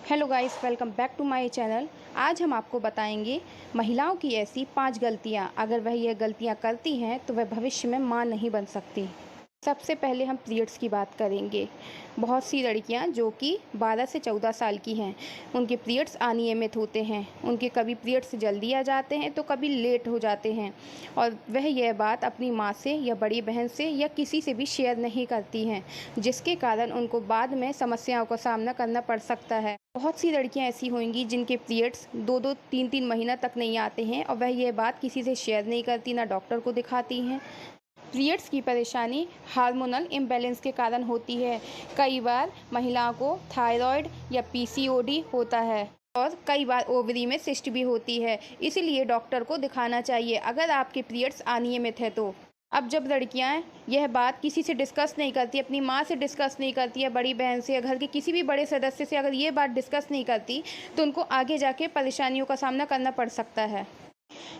Hello guys, welcome back to my channel. आज हम आपको बताएंगे महिलाओं की ऐसी 5 गलतियां, अगर वह यह गलतियां करती हैं तो वह भविष्य में मां नहीं बन सकती। सबसे पहले हम पीरियड्स की बात करेंगे। बहुत सी लड़कियां जो कि 12 से 14 साल की हैं, उनके पीरियड्स अनियमित होते हैं। उनके कभी पीरियड्स जल्दी आ जाते हैं तो कभी लेट हो जाते हैं, और वह यह बात अपनी माँ से या बड़ी बहन से या किसी से भी शेयर नहीं करती हैं, जिसके कारण उनको बाद में समस्याओं का सामना करना पड़ सकता है। बहुत सी लड़कियां ऐसी होंगी जिनके पीरियड्स 2-2, 3-3 महीना तक नहीं आते हैं, और वह यह बात किसी से शेयर नहीं करती, ना डॉक्टर को दिखाती हैं। पीरियड्स की परेशानी हार्मोनल इम्बैलेंस के कारण होती है। कई बार महिलाओं को थायराइड या पीसीओडी होता है, और कई बार ओवरी में सिस्ट भी होती है, इसलिए डॉक्टर को दिखाना चाहिए अगर आपके पीरियड्स अनियमित है तो। अब जब लड़कियां यह बात किसी से डिस्कस नहीं करती, अपनी माँ से डिस्कस नहीं करती या बड़ी बहन से या घर के किसी भी बड़े सदस्य से अगर ये बात डिस्कस नहीं करती, तो उनको आगे जाके परेशानियों का सामना करना पड़ सकता है।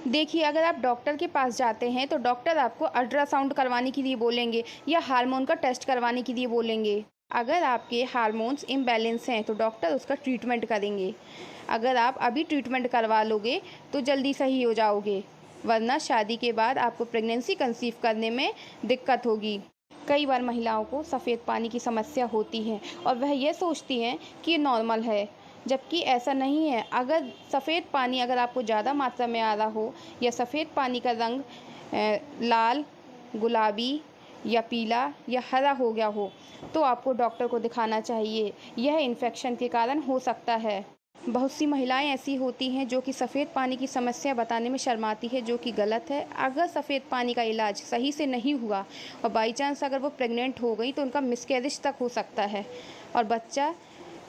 देखिए, अगर आप डॉक्टर के पास जाते हैं तो डॉक्टर आपको अल्ट्रासाउंड करवाने के लिए बोलेंगे या हार्मोन का टेस्ट करवाने के लिए बोलेंगे। अगर आपके हार्मोन्स इम्बैलेंस हैं तो डॉक्टर उसका ट्रीटमेंट करेंगे। अगर आप अभी ट्रीटमेंट करवा लोगे तो जल्दी सही हो जाओगे, वरना शादी के बाद आपको प्रेगनेंसी कंसीव करने में दिक्कत होगी। कई बार महिलाओं को सफ़ेद पानी की समस्या होती है और वह यह सोचती हैं कि ये नॉर्मल है, जबकि ऐसा नहीं है। अगर सफ़ेद पानी अगर आपको ज़्यादा मात्रा में आ रहा हो, या सफ़ेद पानी का रंग लाल, गुलाबी या पीला या हरा हो गया हो, तो आपको डॉक्टर को दिखाना चाहिए। यह इन्फेक्शन के कारण हो सकता है। बहुत सी महिलाएं ऐसी होती हैं जो कि सफ़ेद पानी की समस्या बताने में शर्माती है, जो कि गलत है। अगर सफ़ेद पानी का इलाज सही से नहीं हुआ और बाई चांस अगर वो प्रेग्नेंट हो गई, तो उनका मिसकैरेज तक हो सकता है और बच्चा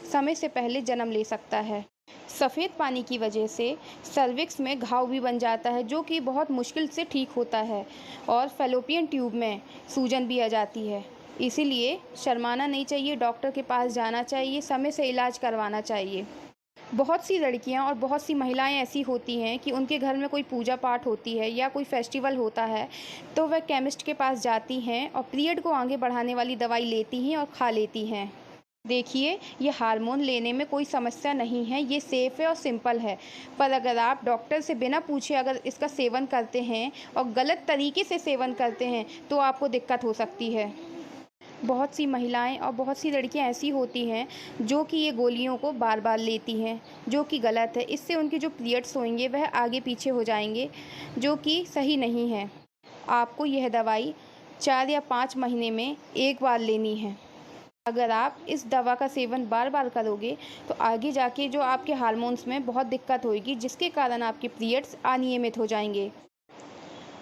समय से पहले जन्म ले सकता है। सफ़ेद पानी की वजह से सर्विक्स में घाव भी बन जाता है, जो कि बहुत मुश्किल से ठीक होता है, और फैलोपियन ट्यूब में सूजन भी आ जाती है। इसीलिए शर्माना नहीं चाहिए, डॉक्टर के पास जाना चाहिए, समय से इलाज करवाना चाहिए। बहुत सी लड़कियां और बहुत सी महिलाएं ऐसी होती हैं कि उनके घर में कोई पूजा पाठ होती है या कोई फेस्टिवल होता है, तो वह केमिस्ट के पास जाती हैं और पीरियड को आगे बढ़ाने वाली दवाई लेती हैं और खा लेती हैं। देखिए, ये हार्मोन लेने में कोई समस्या नहीं है, ये सेफ़ है और सिंपल है। पर अगर आप डॉक्टर से बिना पूछे अगर इसका सेवन करते हैं और गलत तरीके से सेवन करते हैं, तो आपको दिक्कत हो सकती है। बहुत सी महिलाएं और बहुत सी लड़कियां ऐसी होती हैं जो कि ये गोलियों को बार बार लेती हैं, जो कि गलत है। इससे उनके जो पीरियड्स होंगे वह आगे पीछे हो जाएंगे, जो कि सही नहीं है। आपको यह दवाई 4 या 5 महीने में एक बार लेनी है। अगर आप इस दवा का सेवन बार बार करोगे तो आगे जाके जो आपके हार्मोन्स में बहुत दिक्कत होगी, जिसके कारण आपके पीरियड्स अनियमित हो जाएंगे।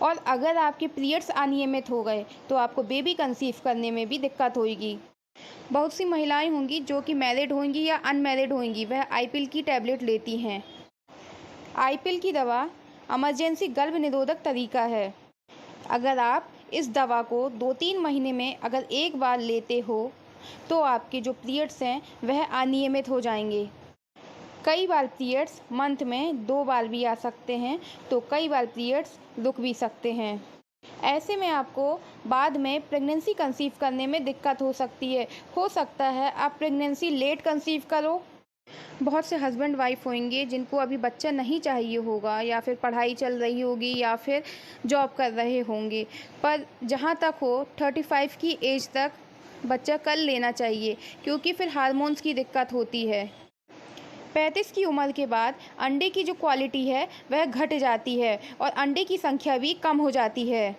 और अगर आपके पीरियड्स अनियमित हो गए तो आपको बेबी कंसीव करने में भी दिक्कत होगी। बहुत सी महिलाएं होंगी जो कि मैरिड होंगी या अनमैरिड होंगी, वह आईपिल की टैबलेट लेती हैं। आईपिल की दवा इमरजेंसी गर्भ निरोधक तरीका है। अगर आप इस दवा को 2-3 महीने में अगर एक बार लेते हो, तो आपके जो पीरियड्स हैं वह अनियमित हो जाएंगे। कई बार पीरियड्स मंथ में 2 बार भी आ सकते हैं, तो कई बार पीरियड्स रुक भी सकते हैं। ऐसे में आपको बाद में प्रेगनेंसी कंसीव करने में दिक्कत हो सकती है। हो सकता है आप प्रेगनेंसी लेट कंसीव करो। बहुत से हस्बैंड वाइफ होंगे जिनको अभी बच्चा नहीं चाहिए होगा, या फिर पढ़ाई चल रही होगी, या फिर जॉब कर रहे होंगे, पर जहाँ तक हो 35 की एज तक बच्चा कर लेना चाहिए, क्योंकि फिर हार्मोन्स की दिक्कत होती है। 35 की उम्र के बाद अंडे की जो क्वालिटी है वह घट जाती है और अंडे की संख्या भी कम हो जाती है।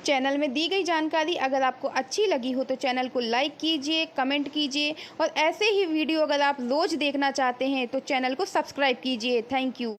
चैनल में दी गई जानकारी अगर आपको अच्छी लगी हो तो चैनल को लाइक कीजिए, कमेंट कीजिए, और ऐसे ही वीडियो अगर आप रोज़ देखना चाहते हैं तो चैनल को सब्सक्राइब कीजिए। Thank you.